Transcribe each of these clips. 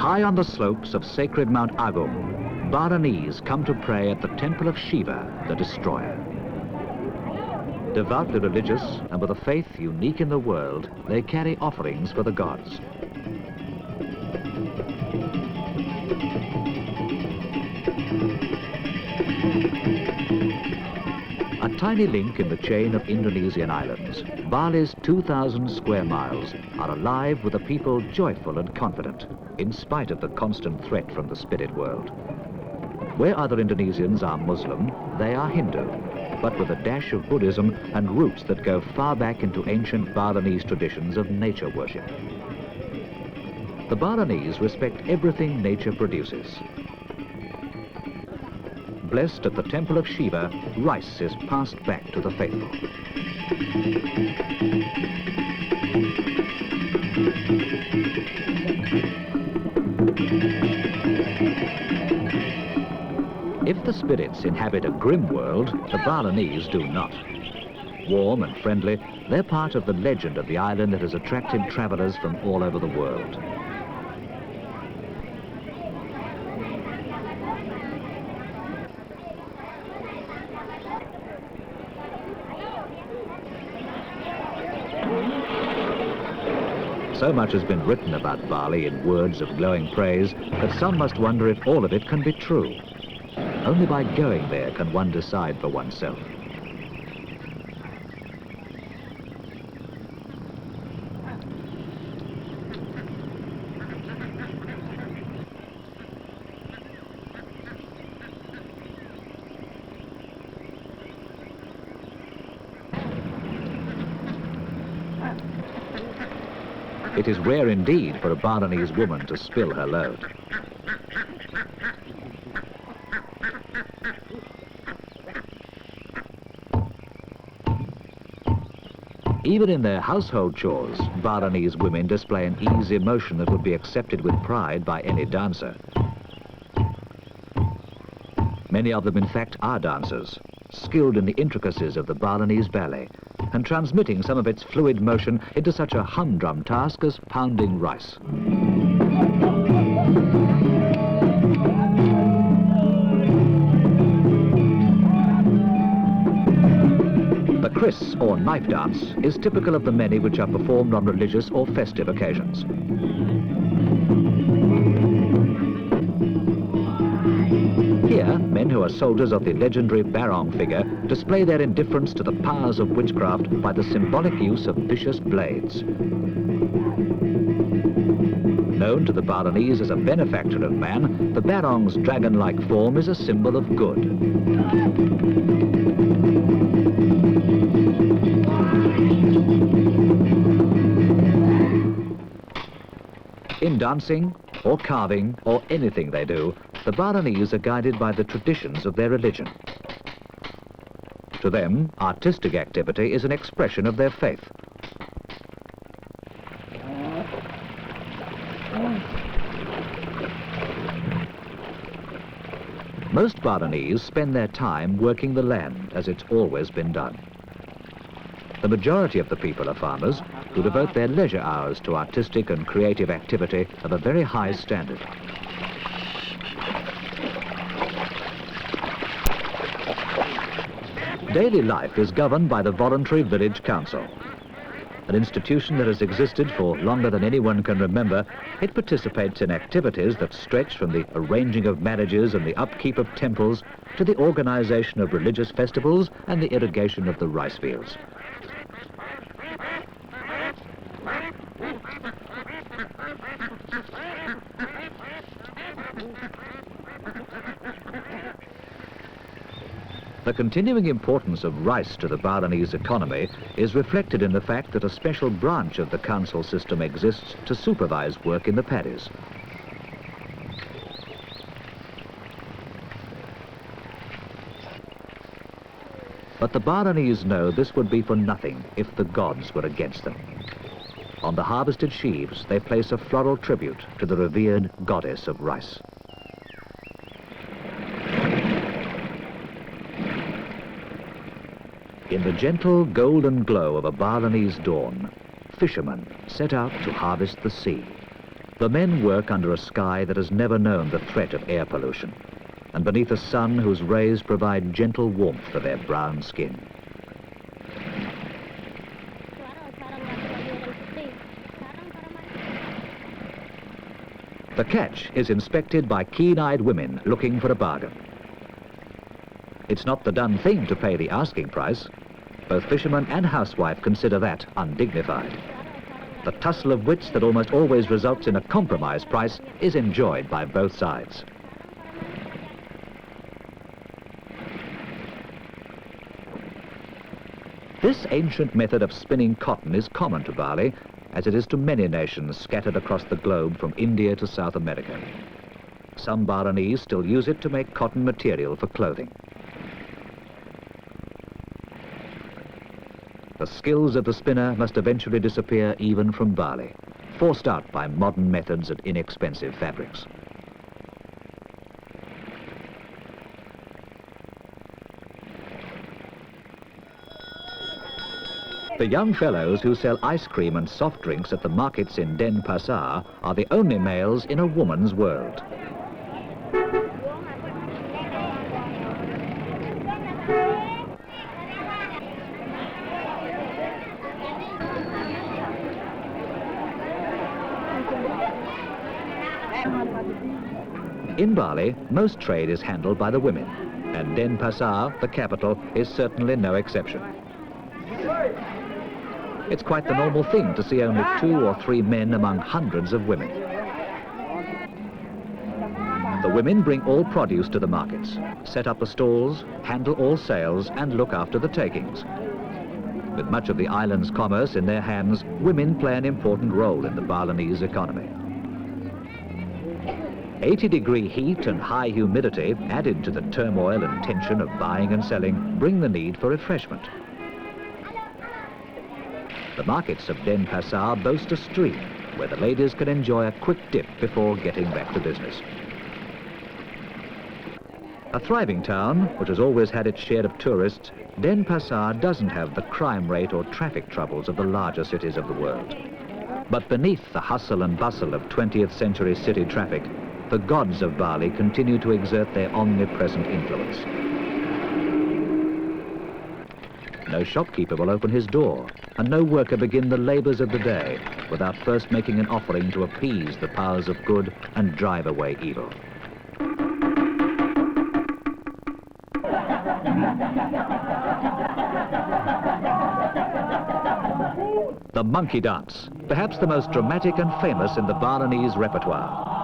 High on the slopes of sacred Mount Agung, Balinese come to pray at the temple of Shiva, the destroyer. Devoutly religious and with a faith unique in the world, they carry offerings for the gods. A tiny link in the chain of Indonesian islands, Bali's 2,000 square miles are alive with a people joyful and confident, in spite of the constant threat from the spirit world. Where other Indonesians are Muslim, they are Hindu, but with a dash of Buddhism and roots that go far back into ancient Balinese traditions of nature worship. The Balinese respect everything nature produces. Blessed at the temple of Shiva, rice is passed back to the faithful. If the spirits inhabit a grim world, the Balinese do not. Warm and friendly, they're part of the legend of the island that has attracted travelers from all over the world. So much has been written about Bali in words of glowing praise that some must wonder if all of it can be true. Only by going there can one decide for oneself. It is rare indeed for a Balinese woman to spill her load. Even in their household chores, Balinese women display an ease emotion that would be accepted with pride by any dancer. Many of them, in fact, are dancers, skilled in the intricacies of the Balinese ballet, and transmitting some of its fluid motion into such a humdrum task as pounding rice. The kris, or knife dance, is typical of the many which are performed on religious or festive occasions. Here, men who are soldiers of the legendary barong figure display their indifference to the powers of witchcraft by the symbolic use of vicious blades. Known to the Balinese as a benefactor of man, the barong's dragon-like form is a symbol of good. In dancing, or carving, or anything they do, the Balinese are guided by the traditions of their religion. To them, artistic activity is an expression of their faith. Most Balinese spend their time working the land, as it's always been done. The majority of the people are farmers who devote their leisure hours to artistic and creative activity of a very high standard. Daily life is governed by the Voluntary Village Council. An institution that has existed for longer than anyone can remember, it participates in activities that stretch from the arranging of marriages and the upkeep of temples to the organization of religious festivals and the irrigation of the rice fields. The continuing importance of rice to the Balinese economy is reflected in the fact that a special branch of the council system exists to supervise work in the paddies. But the Balinese know this would be for nothing if the gods were against them. On the harvested sheaves, they place a floral tribute to the revered goddess of rice. In the gentle golden glow of a Balinese dawn, fishermen set out to harvest the sea. The men work under a sky that has never known the threat of air pollution, and beneath a sun whose rays provide gentle warmth for their brown skin. The catch is inspected by keen-eyed women looking for a bargain. It's not the done thing to pay the asking price. Both fisherman and housewife consider that undignified. The tussle of wits that almost always results in a compromise price is enjoyed by both sides. This ancient method of spinning cotton is common to Bali, as it is to many nations scattered across the globe from India to South America. Some Balinese still use it to make cotton material for clothing. The skills of the spinner must eventually disappear even from Bali, forced out by modern methods and inexpensive fabrics. The young fellows who sell ice cream and soft drinks at the markets in Denpasar are the only males in a woman's world. In Bali, most trade is handled by the women, and Denpasar, the capital, is certainly no exception. It's quite the normal thing to see only 2 or 3 men among hundreds of women. The women bring all produce to the markets, set up the stalls, handle all sales, and look after the takings. With much of the island's commerce in their hands, women play an important role in the Balinese economy. 80-degree heat and high humidity, added to the turmoil and tension of buying and selling, bring the need for refreshment. The markets of Denpasar boast a stream where the ladies can enjoy a quick dip before getting back to business. A thriving town, which has always had its share of tourists, Denpasar doesn't have the crime rate or traffic troubles of the larger cities of the world. But beneath the hustle and bustle of 20th century city traffic, the gods of Bali continue to exert their omnipresent influence. No shopkeeper will open his door, and no worker begin the labours of the day without first making an offering to appease the powers of good and drive away evil. The monkey dance, perhaps the most dramatic and famous in the Balinese repertoire.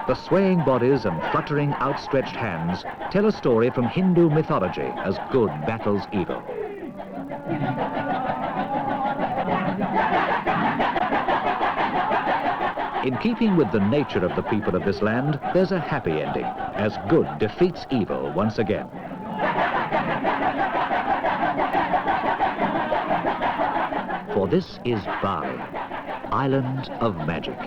The swaying bodies and fluttering outstretched hands tell a story from Hindu mythology as good battles evil. In keeping with the nature of the people of this land, there's a happy ending, as good defeats evil once again. For this is Bali, island of magic.